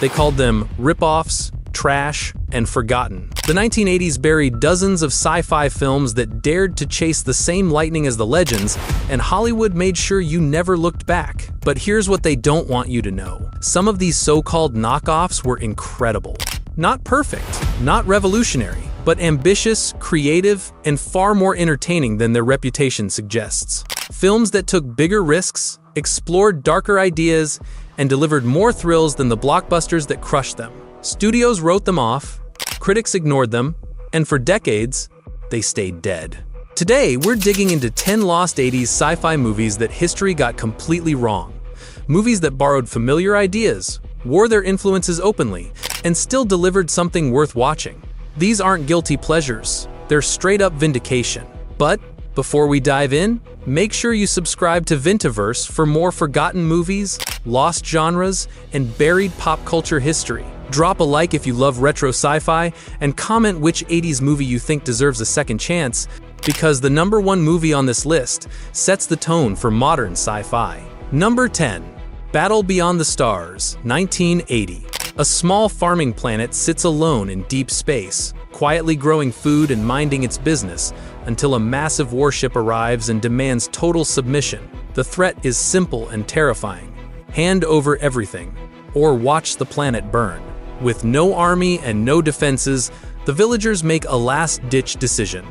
They called them rip-offs, trash, and forgotten. The 1980s buried dozens of sci-fi films that dared to chase the same lightning as the legends, and Hollywood made sure you never looked back. But here's what they don't want you to know. Some of these so-called knockoffs were incredible. Not perfect, not revolutionary, but ambitious, creative, and far more entertaining than their reputation suggests. Films that took bigger risks, explored darker ideas, and delivered more thrills than the blockbusters that crushed them. Studios wrote them off, critics ignored them, and for decades, they stayed dead. Today, we're digging into 10 lost 80s sci-fi movies that history got completely wrong. Movies that borrowed familiar ideas, wore their influences openly, and still delivered something worth watching. These aren't guilty pleasures, they're straight-up vindication. But before we dive in, make sure you subscribe to Vintiverse for more forgotten movies, lost genres, and buried pop culture history. Drop a like if you love retro sci-fi, and comment which 80s movie you think deserves a second chance, because the #1 movie on this list sets the tone for modern sci-fi. Number 10. Battle Beyond the Stars, 1980. A small farming planet sits alone in deep space, quietly growing food and minding its business, until a massive warship arrives and demands total submission. The threat is simple and terrifying. Hand over everything, or watch the planet burn. With no army and no defenses, the villagers make a last-ditch decision.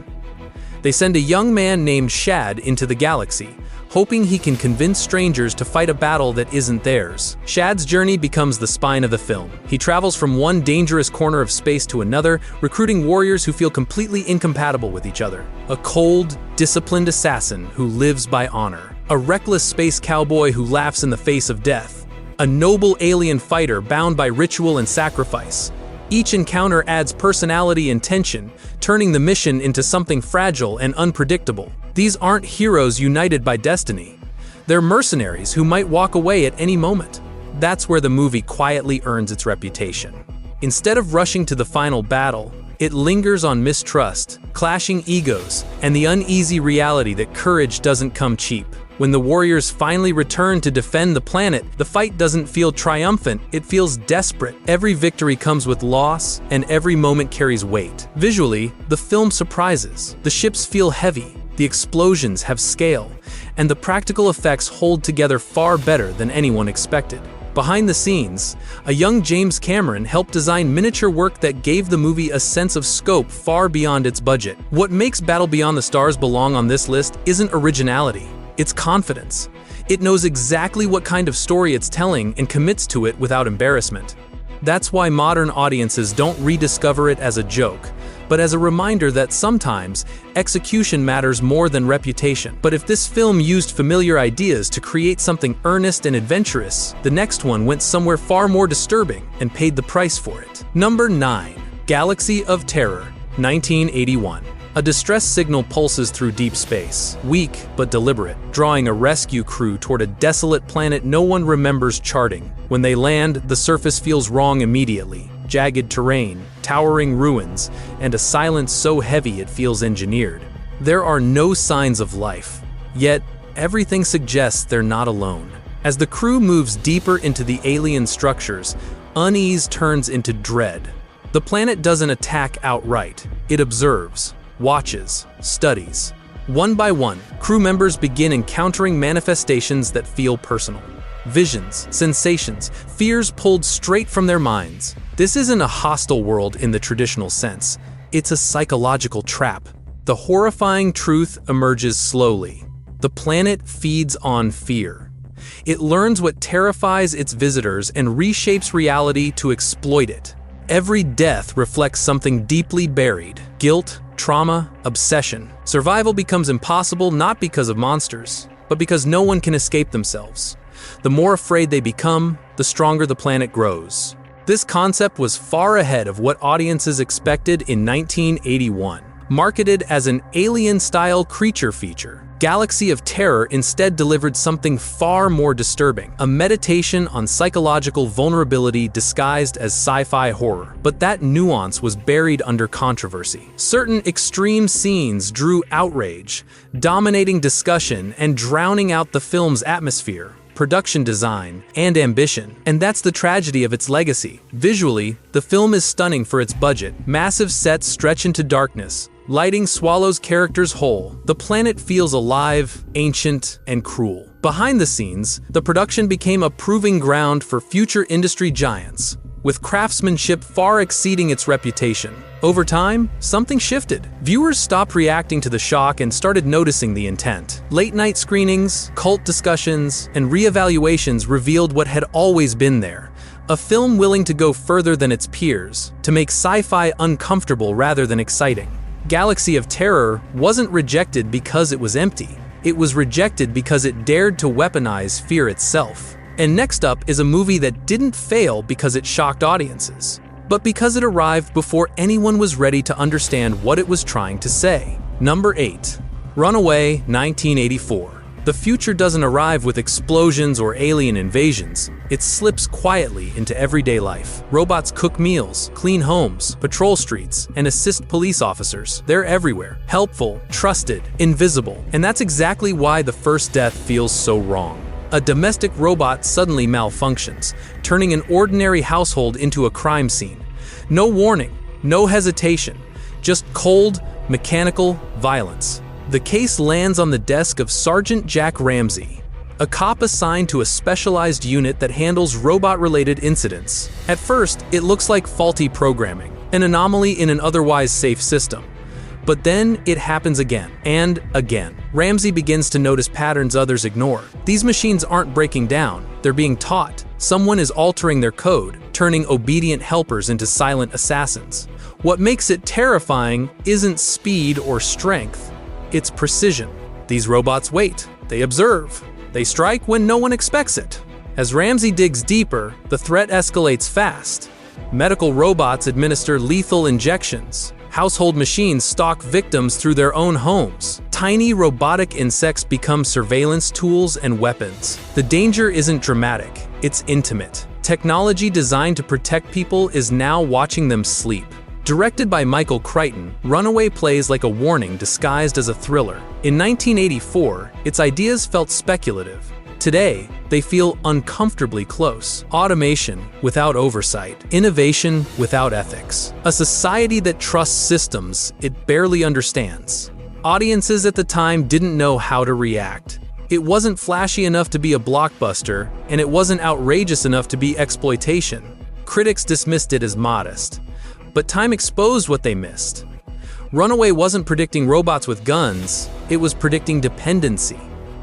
They send a young man named Shad into the galaxy, hoping he can convince strangers to fight a battle that isn't theirs. Shad's journey becomes the spine of the film. He travels from one dangerous corner of space to another, recruiting warriors who feel completely incompatible with each other. A cold, disciplined assassin who lives by honor. A reckless space cowboy who laughs in the face of death. A noble alien fighter bound by ritual and sacrifice. Each encounter adds personality and tension, turning the mission into something fragile and unpredictable. These aren't heroes united by destiny. They're mercenaries who might walk away at any moment. That's where the movie quietly earns its reputation. Instead of rushing to the final battle, it lingers on mistrust, clashing egos, and the uneasy reality that courage doesn't come cheap. When the warriors finally return to defend the planet, the fight doesn't feel triumphant, it feels desperate. Every victory comes with loss, and every moment carries weight. Visually, the film surprises. The ships feel heavy, the explosions have scale, and the practical effects hold together far better than anyone expected. Behind the scenes, a young James Cameron helped design miniature work that gave the movie a sense of scope far beyond its budget. What makes Battle Beyond the Stars belong on this list isn't originality. It's confidence. It knows exactly what kind of story it's telling and commits to it without embarrassment. That's why modern audiences don't rediscover it as a joke, but as a reminder that sometimes execution matters more than reputation. But if this film used familiar ideas to create something earnest and adventurous, the next one went somewhere far more disturbing and paid the price for it. Number 9. Galaxy of Terror, 1981. A distress signal pulses through deep space, weak but deliberate, drawing a rescue crew toward a desolate planet no one remembers charting. When they land, the surface feels wrong immediately. Jagged terrain, towering ruins, and a silence so heavy it feels engineered. There are no signs of life, yet everything suggests they're not alone. As the crew moves deeper into the alien structures, unease turns into dread. The planet doesn't attack outright, it observes, watches, studies. One by one, crew members begin encountering manifestations that feel personal. Visions, sensations, fears pulled straight from their minds. This isn't a hostile world in the traditional sense. It's a psychological trap. The horrifying truth emerges slowly. The planet feeds on fear. It learns what terrifies its visitors and reshapes reality to exploit it. Every death reflects something deeply buried: guilt, trauma, obsession. Survival becomes impossible not because of monsters, but because no one can escape themselves. The more afraid they become, the stronger the planet grows. This concept was far ahead of what audiences expected in 1981. Marketed as an alien-style creature feature, Galaxy of Terror instead delivered something far more disturbing, a meditation on psychological vulnerability disguised as sci-fi horror. But that nuance was buried under controversy. Certain extreme scenes drew outrage, dominating discussion and drowning out the film's atmosphere. production design, and ambition. And that's the tragedy of its legacy. Visually, the film is stunning for its budget. Massive sets stretch into darkness. Lighting swallows characters whole. The planet feels alive, ancient, and cruel. Behind the scenes, the production became a proving ground for future industry giants, with craftsmanship far exceeding its reputation. Over time, something shifted. Viewers stopped reacting to the shock and started noticing the intent. Late-night screenings, cult discussions, and re-evaluations revealed what had always been there. A film willing to go further than its peers, to make sci-fi uncomfortable rather than exciting. Galaxy of Terror wasn't rejected because it was empty. It was rejected because it dared to weaponize fear itself. And next up is a movie that didn't fail because it shocked audiences, but because it arrived before anyone was ready to understand what it was trying to say. Number 8. Runaway, 1984. The future doesn't arrive with explosions or alien invasions. It slips quietly into everyday life. Robots cook meals, clean homes, patrol streets, and assist police officers. They're everywhere. Helpful, trusted, invisible. And that's exactly why the first death feels so wrong. A domestic robot suddenly malfunctions, turning an ordinary household into a crime scene. No warning, no hesitation, just cold, mechanical violence. The case lands on the desk of Sergeant Jack Ramsey, a cop assigned to a specialized unit that handles robot-related incidents. At first, it looks like faulty programming, an anomaly in an otherwise safe system. But then it happens again and again. Ramsey begins to notice patterns others ignore. These machines aren't breaking down, they're being taught. Someone is altering their code, turning obedient helpers into silent assassins. What makes it terrifying isn't speed or strength, it's precision. These robots wait, they observe, they strike when no one expects it. As Ramsey digs deeper, the threat escalates fast. Medical robots administer lethal injections. Household machines stalk victims through their own homes. Tiny robotic insects become surveillance tools and weapons. The danger isn't dramatic, it's intimate. Technology designed to protect people is now watching them sleep. Directed by Michael Crichton, Runaway plays like a warning disguised as a thriller. In 1984, its ideas felt speculative. Today, they feel uncomfortably close. Automation without oversight, innovation without ethics. A society that trusts systems it barely understands. Audiences at the time didn't know how to react. It wasn't flashy enough to be a blockbuster, and it wasn't outrageous enough to be exploitation. Critics dismissed it as modest. But time exposed what they missed. Runaway wasn't predicting robots with guns, it was predicting dependency.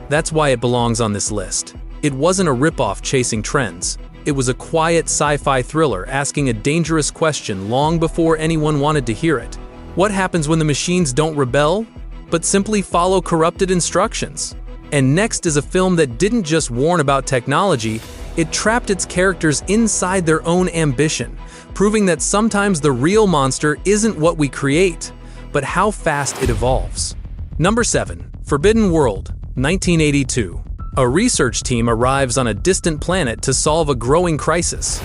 That's why it belongs on this list. It wasn't a ripoff chasing trends. It was a quiet sci-fi thriller asking a dangerous question long before anyone wanted to hear it. What happens when the machines don't rebel, but simply follow corrupted instructions? And next is a film that didn't just warn about technology, it trapped its characters inside their own ambition, proving that sometimes the real monster isn't what we create, but how fast it evolves. Number 7. Forbidden World, 1982. A research team arrives on a distant planet to solve a growing crisis.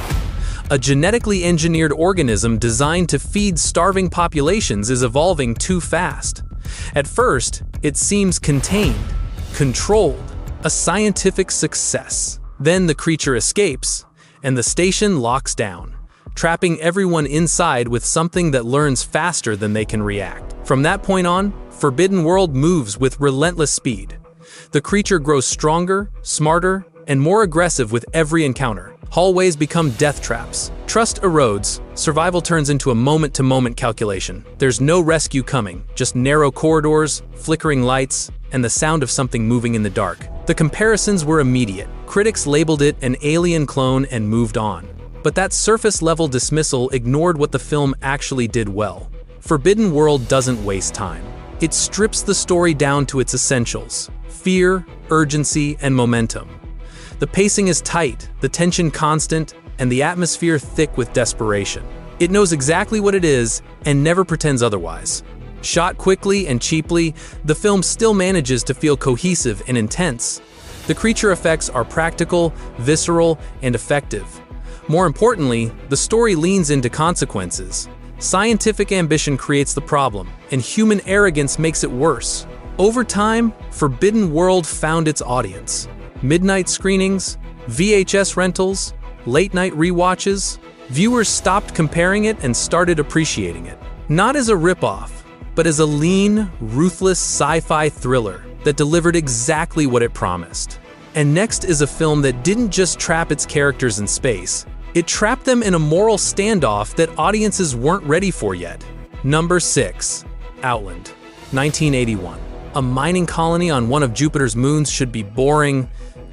A genetically engineered organism designed to feed starving populations is evolving too fast. At first, it seems contained, controlled, a scientific success. Then the creature escapes, and the station locks down, trapping everyone inside with something that learns faster than they can react. From that point on, Forbidden World moves with relentless speed. The creature grows stronger, smarter, and more aggressive with every encounter. Hallways become death traps. Trust erodes. Survival turns into a moment-to-moment calculation. There's no rescue coming, just narrow corridors, flickering lights, and the sound of something moving in the dark. The comparisons were immediate. Critics labeled it an alien clone and moved on. But that surface-level dismissal ignored what the film actually did well. Forbidden World doesn't waste time. It strips the story down to its essentials: fear, urgency, and momentum. The pacing is tight, the tension constant, and the atmosphere thick with desperation. It knows exactly what it is and never pretends otherwise. Shot quickly and cheaply, the film still manages to feel cohesive and intense. The creature effects are practical, visceral, and effective. More importantly, the story leans into consequences. Scientific ambition creates the problem, and human arrogance makes it worse. Over time, Forbidden World found its audience. Midnight screenings, VHS rentals, late-night rewatches. Viewers stopped comparing it and started appreciating it. Not as a ripoff, but as a lean, ruthless sci-fi thriller that delivered exactly what it promised. And next is a film that didn't just trap its characters in space, it trapped them in a moral standoff that audiences weren't ready for yet. Number 6. Outland, 1981. A mining colony on one of Jupiter's moons should be boring,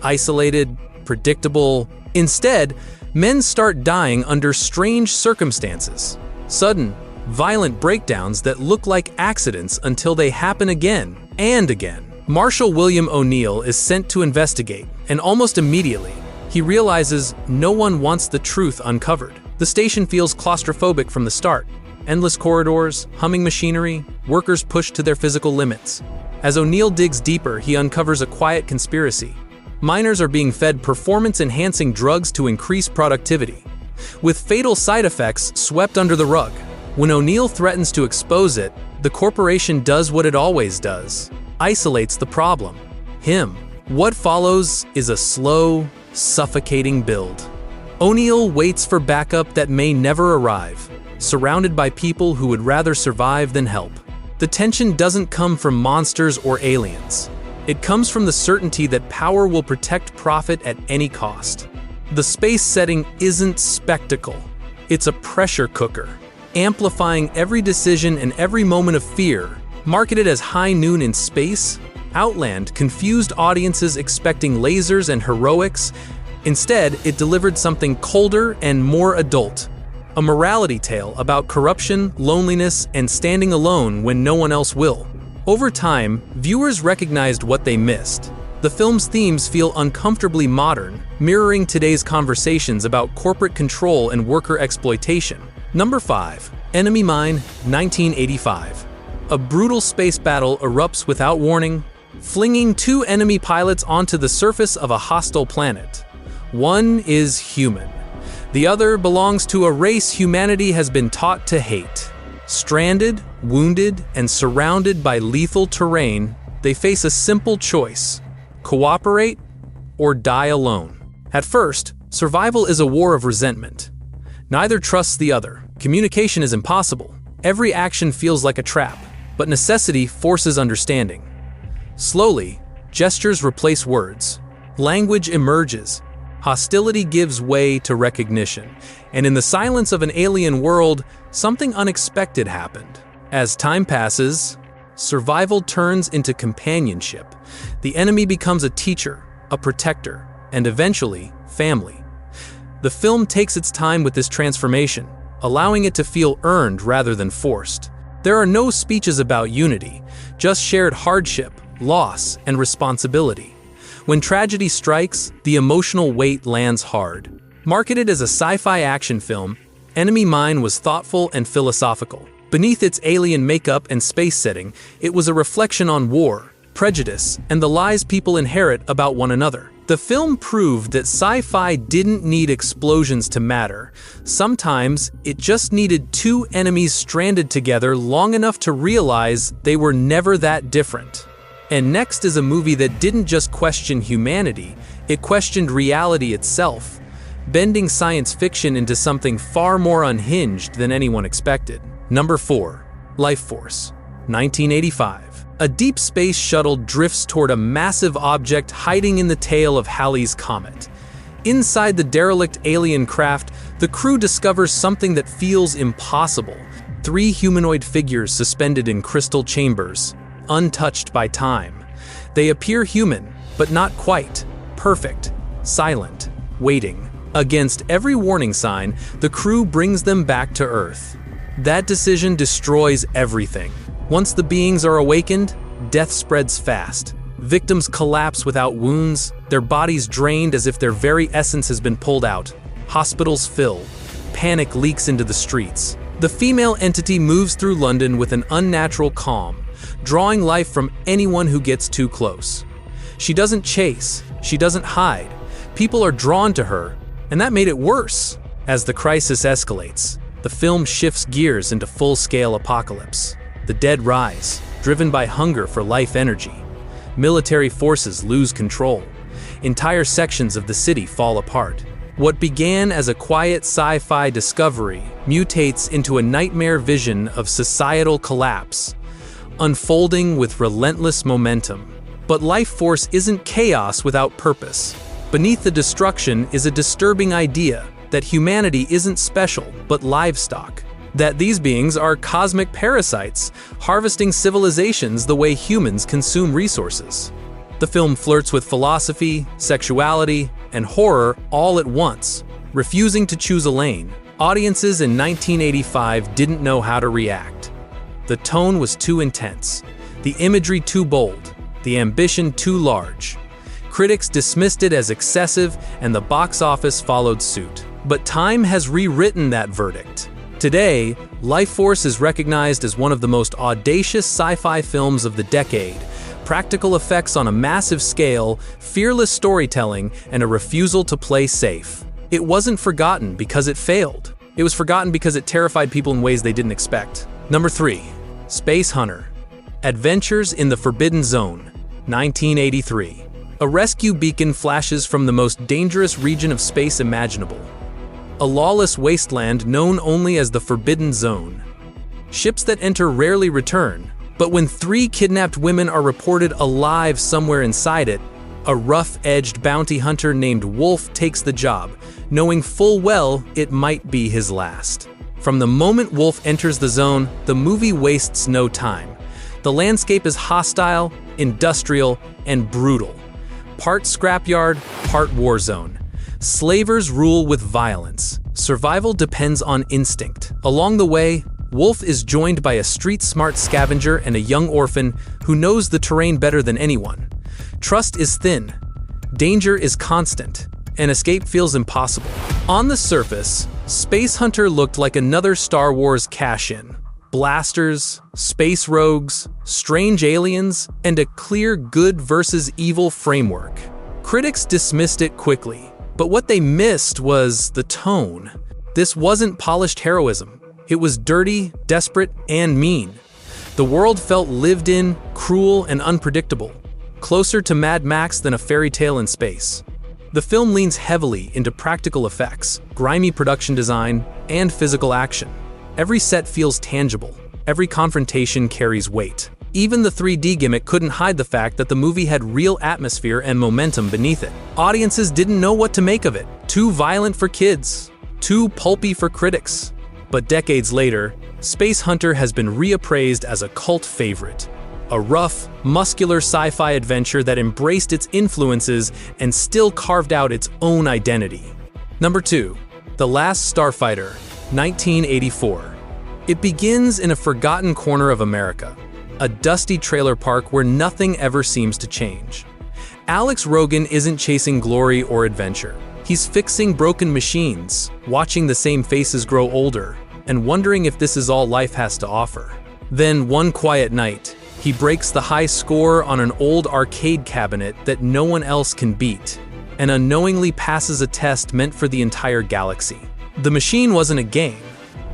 isolated, predictable. Instead, men start dying under strange circumstances. Sudden, violent breakdowns that look like accidents until they happen again and again. Marshal William O'Neill is sent to investigate, and almost immediately, he realizes no one wants the truth uncovered. The station feels claustrophobic from the start. Endless corridors, humming machinery, workers pushed to their physical limits. As O'Neill digs deeper, he uncovers a quiet conspiracy. Miners are being fed performance-enhancing drugs to increase productivity, with fatal side effects swept under the rug. When O'Neill threatens to expose it, the corporation does what it always does: isolates the problem, him. What follows is a slow, suffocating build. O'Neill waits for backup that may never arrive, surrounded by people who would rather survive than help. The tension doesn't come from monsters or aliens. It comes from the certainty that power will protect profit at any cost. The space setting isn't spectacle. It's a pressure cooker, amplifying every decision and every moment of fear. Marketed as high noon in space, Outland confused audiences expecting lasers and heroics. Instead, it delivered something colder and more adult. A morality tale about corruption, loneliness, and standing alone when no one else will. Over time, viewers recognized what they missed. The film's themes feel uncomfortably modern, mirroring today's conversations about corporate control and worker exploitation. Number 5. Enemy Mine, 1985. A brutal space battle erupts without warning, flinging two enemy pilots onto the surface of a hostile planet. One is human. The other belongs to a race humanity has been taught to hate. Stranded, wounded, and surrounded by lethal terrain, they face a simple choice: cooperate or die alone. At first, survival is a war of resentment. Neither trusts the other. Communication is impossible. Every action feels like a trap, but necessity forces understanding. Slowly, gestures replace words. Language emerges. Hostility gives way to recognition, and in the silence of an alien world, something unexpected happened. As time passes, survival turns into companionship. The enemy becomes a teacher, a protector, and eventually, family. The film takes its time with this transformation, allowing it to feel earned rather than forced. There are no speeches about unity, just shared hardship, loss, and responsibility. When tragedy strikes, the emotional weight lands hard. Marketed as a sci-fi action film, Enemy Mine was thoughtful and philosophical. Beneath its alien makeup and space setting, it was a reflection on war, prejudice, and the lies people inherit about one another. The film proved that sci-fi didn't need explosions to matter. Sometimes, it just needed two enemies stranded together long enough to realize they were never that different. And next is a movie that didn't just question humanity, it questioned reality itself, bending science fiction into something far more unhinged than anyone expected. Number 4. Lifeforce, 1985. A deep space shuttle drifts toward a massive object hiding in the tail of Halley's Comet. Inside the derelict alien craft, the crew discovers something that feels impossible. 3 humanoid figures suspended in crystal chambers, untouched by time. They appear human, but not quite. Perfect, silent, waiting. Against every warning sign, the crew brings them back to Earth. That decision destroys everything. Once the beings are awakened, death spreads fast. Victims collapse without wounds, their bodies drained as if their very essence has been pulled out. Hospitals fill. Panic leaks into the streets. The female entity moves through London with an unnatural calm, drawing life from anyone who gets too close. She doesn't chase, she doesn't hide. People are drawn to her, and that made it worse. As the crisis escalates, the film shifts gears into full-scale apocalypse. The dead rise, driven by hunger for life energy. Military forces lose control. entire sections of the city fall apart. What began as a quiet sci-fi discovery mutates into a nightmare vision of societal collapse, unfolding with relentless momentum. But Lifeforce isn't chaos without purpose. Beneath the destruction is a disturbing idea that humanity isn't special but livestock. That these beings are cosmic parasites, harvesting civilizations the way humans consume resources. The film flirts with philosophy, sexuality, and horror all at once, refusing to choose a lane. Audiences in 1985 didn't know how to react. The tone was too intense, the imagery too bold, the ambition too large. Critics dismissed it as excessive, and the box office followed suit. But time has rewritten that verdict. Today, Lifeforce is recognized as one of the most audacious sci-fi films of the decade. Practical effects on a massive scale, fearless storytelling, and a refusal to play safe. It wasn't forgotten because it failed. It was forgotten because it terrified people in ways they didn't expect. Number 3. Space Hunter. Adventures in the Forbidden Zone, 1983. A rescue beacon flashes from the most dangerous region of space imaginable. A lawless wasteland known only as the Forbidden Zone. Ships that enter rarely return, but when 3 kidnapped women are reported alive somewhere inside it, a rough-edged bounty hunter named Wolf takes the job, knowing full well it might be his last. From the moment Wolf enters the zone, the movie wastes no time. The landscape is hostile, industrial, and brutal. Part scrapyard, part war zone. Slavers rule with violence. Survival depends on instinct. Along the way, Wolf is joined by a street-smart scavenger and a young orphan who knows the terrain better than anyone. Trust is thin, danger is constant, and escape feels impossible. On the surface, Space Hunter looked like another Star Wars cash-in. Blasters, space rogues, strange aliens, and a clear good versus evil framework. Critics dismissed it quickly, but what they missed was the tone. This wasn't polished heroism. It was dirty, desperate, and mean. The world felt lived in, cruel, and unpredictable, closer to Mad Max than a fairy tale in space. The film leans heavily into practical effects, grimy production design, and physical action. Every set feels tangible. Every confrontation carries weight. Even the 3D gimmick couldn't hide the fact that the movie had real atmosphere and momentum beneath it. Audiences didn't know what to make of it. Too violent for kids, too pulpy for critics. But decades later, Space Hunter has been reappraised as a cult favorite. A rough, muscular sci-fi adventure that embraced its influences and still carved out its own identity. Number 2. The Last Starfighter, 1984. It begins in a forgotten corner of America, a dusty trailer park where nothing ever seems to change. Alex Rogan isn't chasing glory or adventure. He's fixing broken machines, watching the same faces grow older, and wondering if this is all life has to offer. Then, one quiet night, he breaks the high score on an old arcade cabinet that no one else can beat, and unknowingly passes a test meant for the entire galaxy. The machine wasn't a game.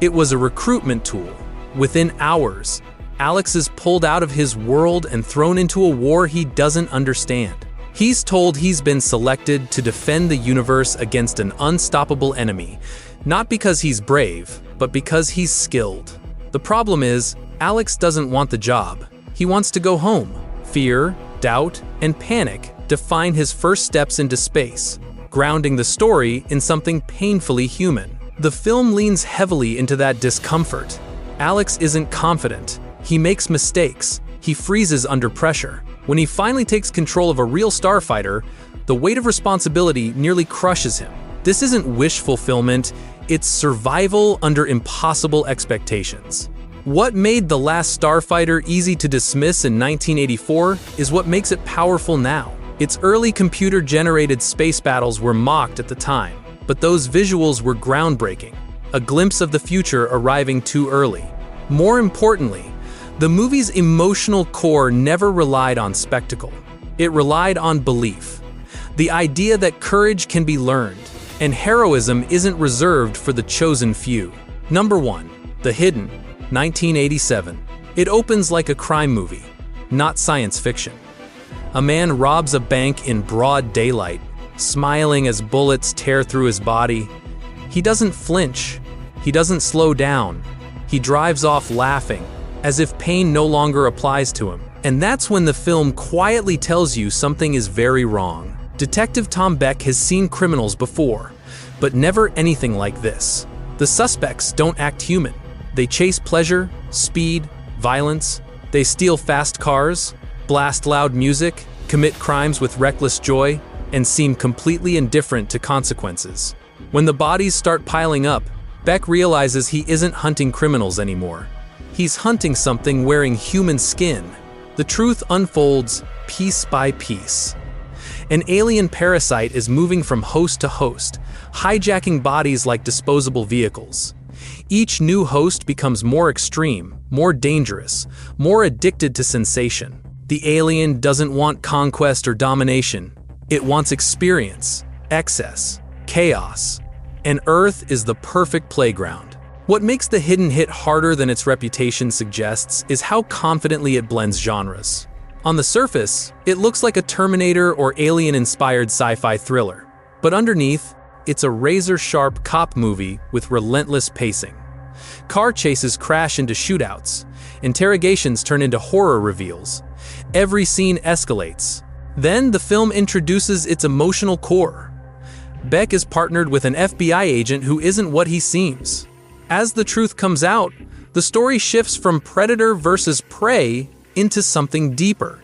It was a recruitment tool. Within hours, Alex is pulled out of his world and thrown into a war he doesn't understand. He's told he's been selected to defend the universe against an unstoppable enemy, not because he's brave, but because he's skilled. The problem is, Alex doesn't want the job. He wants to go home. Fear, doubt, and panic define his first steps into space, grounding the story in something painfully human. The film leans heavily into that discomfort. Alex isn't confident. He makes mistakes. He freezes under pressure. When he finally takes control of a real starfighter, the weight of responsibility nearly crushes him. This isn't wish fulfillment, it's survival under impossible expectations. What made The Last Starfighter easy to dismiss in 1984 is what makes it powerful now. Its early computer-generated space battles were mocked at the time, but those visuals were groundbreaking, a glimpse of the future arriving too early. More importantly, the movie's emotional core never relied on spectacle. It relied on belief. The idea that courage can be learned, and heroism isn't reserved for the chosen few. Number 1. The Hidden, 1987. It opens like a crime movie, not science fiction. A man robs a bank in broad daylight, smiling as bullets tear through his body. He doesn't flinch. He doesn't slow down. He drives off laughing, as if pain no longer applies to him. And that's when the film quietly tells you something is very wrong. Detective Tom Beck has seen criminals before, but never anything like this. The suspects don't act human. They chase pleasure, speed, violence. They steal fast cars, blast loud music, commit crimes with reckless joy, and seem completely indifferent to consequences. When the bodies start piling up, Beck realizes he isn't hunting criminals anymore. He's hunting something wearing human skin. The truth unfolds piece by piece. An alien parasite is moving from host to host, hijacking bodies like disposable vehicles. Each new host becomes more extreme, more dangerous, more addicted to sensation. The alien doesn't want conquest or domination. It wants experience, excess, chaos. And Earth is the perfect playground. What makes The Hidden hit harder than its reputation suggests is how confidently it blends genres. On the surface, it looks like a Terminator or Alien-inspired sci-fi thriller. But underneath, it's a razor-sharp cop movie with relentless pacing. Car chases crash into shootouts. Interrogations turn into horror reveals. Every scene escalates. Then the film introduces its emotional core. Beck is partnered with an FBI agent who isn't what he seems. As the truth comes out, the story shifts from predator versus prey into something deeper.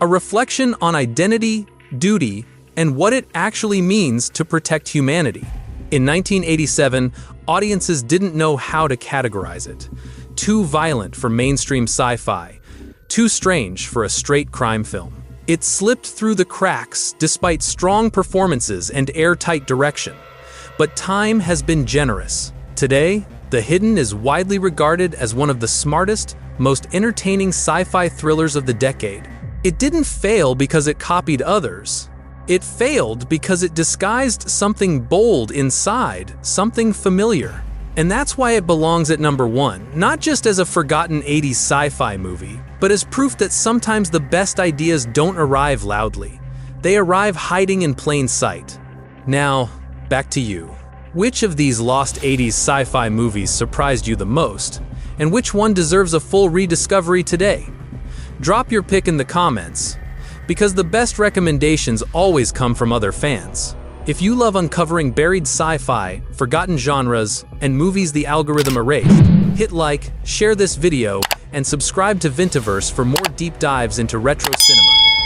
A reflection on identity, duty, and what it actually means to protect humanity. In 1987, audiences didn't know how to categorize it. Too violent for mainstream sci-fi, too strange for a straight crime film. It slipped through the cracks despite strong performances and airtight direction. But time has been generous. Today, The Hidden is widely regarded as one of the smartest, most entertaining sci-fi thrillers of the decade. It didn't fail because it copied others. It failed because it disguised something bold inside, something familiar. And that's why it belongs at number 1, not just as a forgotten 80s sci-fi movie, but as proof that sometimes the best ideas don't arrive loudly. They arrive hiding in plain sight. Now, back to you. Which of these lost 80s sci-fi movies surprised you the most? And which one deserves a full rediscovery today? Drop your pick in the comments, because the best recommendations always come from other fans. If you love uncovering buried sci-fi, forgotten genres, and movies the algorithm erased, hit like, share this video, and subscribe to Vintiverse for more deep dives into retro cinema.